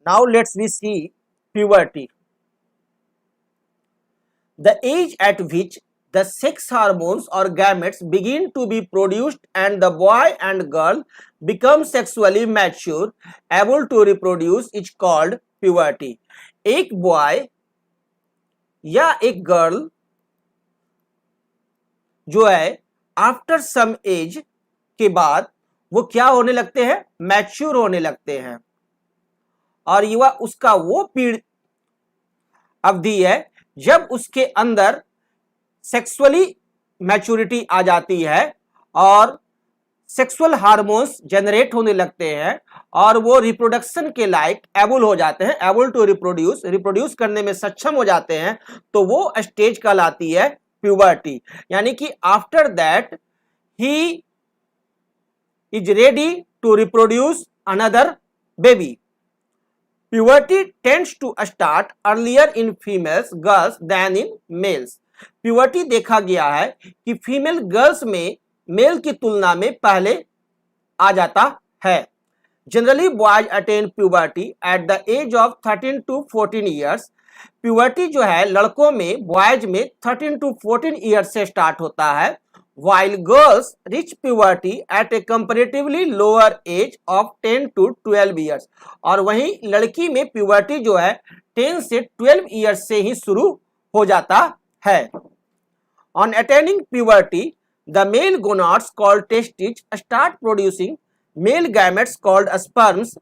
Now let's we see puberty. The age at which the sex hormones or gametes begin to be produced and the boy and girl become sexually mature, able to reproduce is called puberty. एक boy या एक girl जो है after some as के बाद वो क्या होने लगते हैं, मैच्योर होने लगते हैं, और युवा उसका वो पीरियड अवधि है जब उसके अंदर सेक्सुअली मैच्योरिटी आ जाती है और सेक्सुअल हार्मोन्स जनरेट होने लगते हैं और वो रिप्रोडक्शन के लायक एबल हो जाते हैं, एबल टू रिप्रोड्यूस करने में सक्षम हो जाते हैं, तो वो स्टेज कहलाती है प्यूबर्टी। यानी कि after that he is ready to reproduce another baby. Puberty tends to start earlier in females girls than in males. Puberty देखा गया है कि फीमेल गर्ल्स में मेल की तुलना में पहले आ जाता है। Generally boys attain puberty at the age of 13 to 14 years. Puberty जो है लड़कों में बॉयज में 13 to 14 years से स्टार्ट होता है, while girls reach puberty at a comparatively lower age of 10 to 12 years. और वहीं लड़की में प्यूबर्टी जो है 10 से 12 years से ही शुरू हो जाता है। On attaining puberty, the male gonads called testes start producing male gametes called sperms.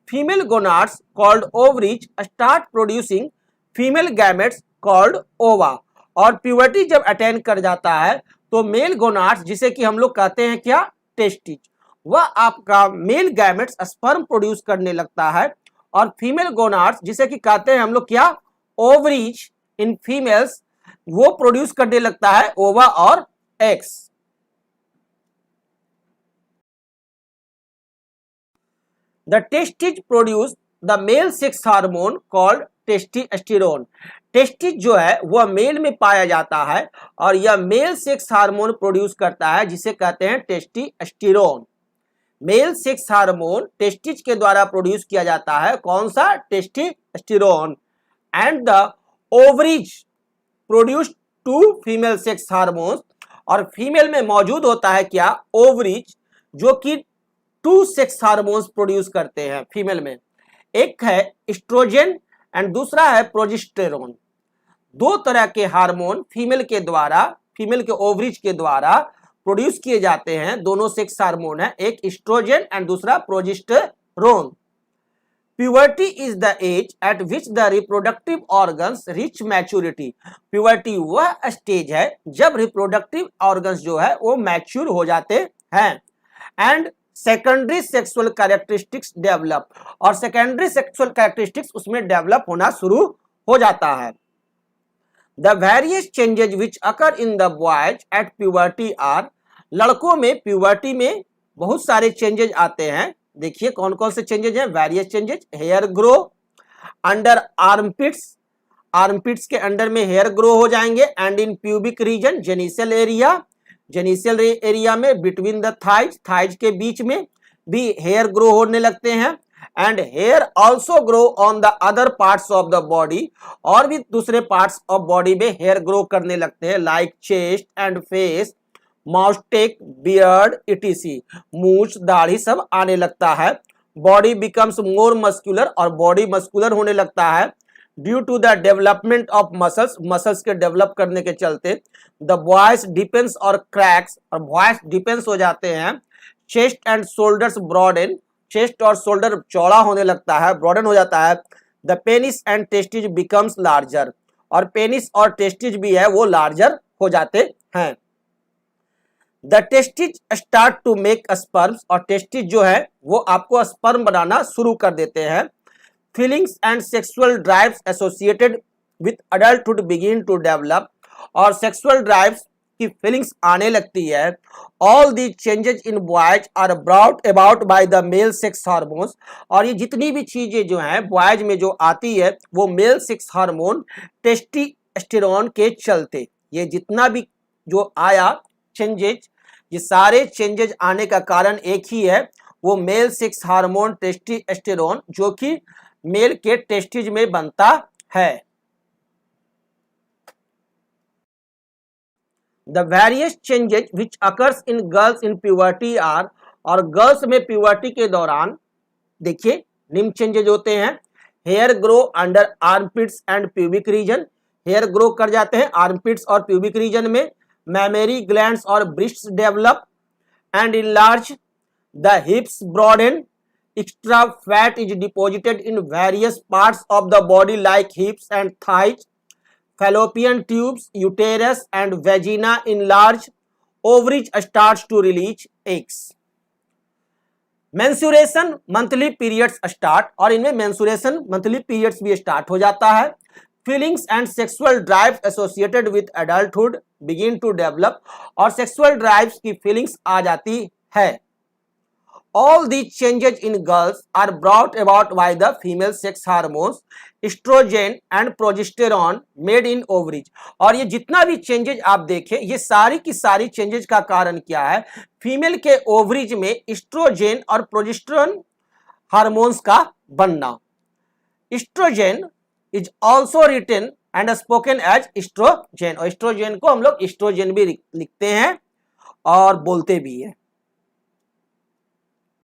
Female gonads called ovaries start producing female gametes called ova. और प्यूबर्टी जब अटेन कर जाता है तो मेल गोनाड्स जिसे कि हम लोग कहते हैं क्या, टेस्टिज, वह आपका मेल गैमेट्स स्पर्म प्रोड्यूस करने लगता है, और फीमेल गोनाड्स जिसे कि कहते हैं हम लोग क्या, ओवरीज इन फीमेल्स, वो प्रोड्यूस करने लगता है ओवा और x. The testes produce the male sex hormone called testosterone. Testes जो है वह मेल में पाया जाता है और यह मेल सेक्स हार्मोन प्रोड्यूस करता है जिसे कहते हैं testosterone. Male sex hormone testes के द्वारा प्रोड्यूस किया जाता है, कौन सा, testosterone. And the ovaries produce two female sex hormones, और फीमेल में मौजूद होता है क्या, ओवरीज, जो कि 2 सेक्स हार्मोन्स प्रोड्यूस करते हैं फीमेल में। एक है एस्ट्रोजन एंड दूसरा है प्रोजेस्टेरोन। 2 तरह के हार्मोन फीमेल के द्वारा, फीमेल के ओवरीज के द्वारा प्रोड्यूस किए जाते हैं। दोनों सेक्स हार्मोन है, एक एस्ट्रोजन एंड दूसरा progesterone. Puberty is the age at which the reproductive organs reach maturity. Puberty वह स्टेज है जब रिप्रोडक्टिव ऑर्गन्स जो है वो मैच्योर हो जाते हैं। And secondary sexual characteristics develop, और सेकेंडरी सेक्सुअल कैरेक्टरिस्टिक्स उसमें डेवलप होना शुरू हो जाता है। The various changes which occur in the boys at puberty are, लड़कों में प्यूबर्टी में बहुत सारे चेंजेज आते हैं। देखिए कौन कौन से चेंजेज हैं, various changes, hair grow under armpits, armpits के अंडर में हेयर ग्रो हो जाएंगे, and in pubic region, genital area, genital area में बिटवीन द थाइज, थाइज के बीच में भी हेयर ग्रो होने लगते हैं, and hair also grow on the other parts of the body, और भी दूसरे पार्ट्स ऑफ बॉडी में हेयर ग्रो करने लगते हैं, like chest and face, moustache, beard etc., मूछ, दाढ़ी सब आने लगता है। बॉडी बिकम्स मोर मस्कुलर, और बॉडी मस्कुलर होने लगता है due to the development of muscles, muscles के डेवलप करने के चलते। द वॉइस डिपेंस और क्रैक्स, और वॉइस डिपेंस हो जाते हैं। Chest and shoulders broaden, chest और शोल्डर चौड़ा होने लगता है, ब्रॉडन हो जाता है। The penis and testes becomes larger, और पेनिस और टेस्टिज भी है वो लार्जर हो जाते हैं। The testes start to make sperms, और टेस्टिज जो है वो आपको स्पर्म बनाना शुरू कर देते हैं। Feelings and sexual drives associated with adulthood begin to develop, और सेक्सुअल ड्राइव्स की फीलिंग्स आने लगती है। All the changes in boys are brought about by the male sex hormones, और ये जितनी भी चीजें जो हैं बॉयज में जो आती है वो मेल सेक्स हार्मोन टेस्टोस्टेरोन के चलते, ये जितना भी जो आया चेंजेज, ये सारे चेंजेज आने का कारण एक ही है, वो मेल सेक्स हार्मोन टेस्टोस्टेरोन, जो कि मेल के टेस्टिज में बनता है। The various changes which occurs in girls in puberty are, और गर्ल्स में प्यूबर्टी के दौरान देखिए निम्न चेंजेज होते हैं। Hair grow under armpits and pubic region, hair grow कर जाते हैं आर्मपिट्स और प्यूबिक रीजन में। मैमेरी ग्लैंड्स और breasts develop and enlarge, the hips broaden, extra fat is deposited in various parts of the body like hips and thighs, fallopian tubes, uterus and vagina enlarge, ovaries starts to release eggs. Menstruation monthly periods start, और इनमें menstruation monthly periods भी start हो जाता है। Feelings and sexual drive associated with adulthood begin to develop, और sexual drives की feelings आ जाती है। All these changes in girls are brought about by the female sex hormones estrogen and progesterone made in ovaries, और ये जितना भी changes आप देखें ये सारी की सारी चेंजेज का कारण क्या है, फीमेल के ओवरीज में एस्ट्रोजन और प्रोजेस्टेरोन हार्मोन्स का बनना। Estrogen is also written and spoken as estrogen, और एस्ट्रोजन को हम लोग एस्ट्रोजन भी लिखते हैं और बोलते भी हैं।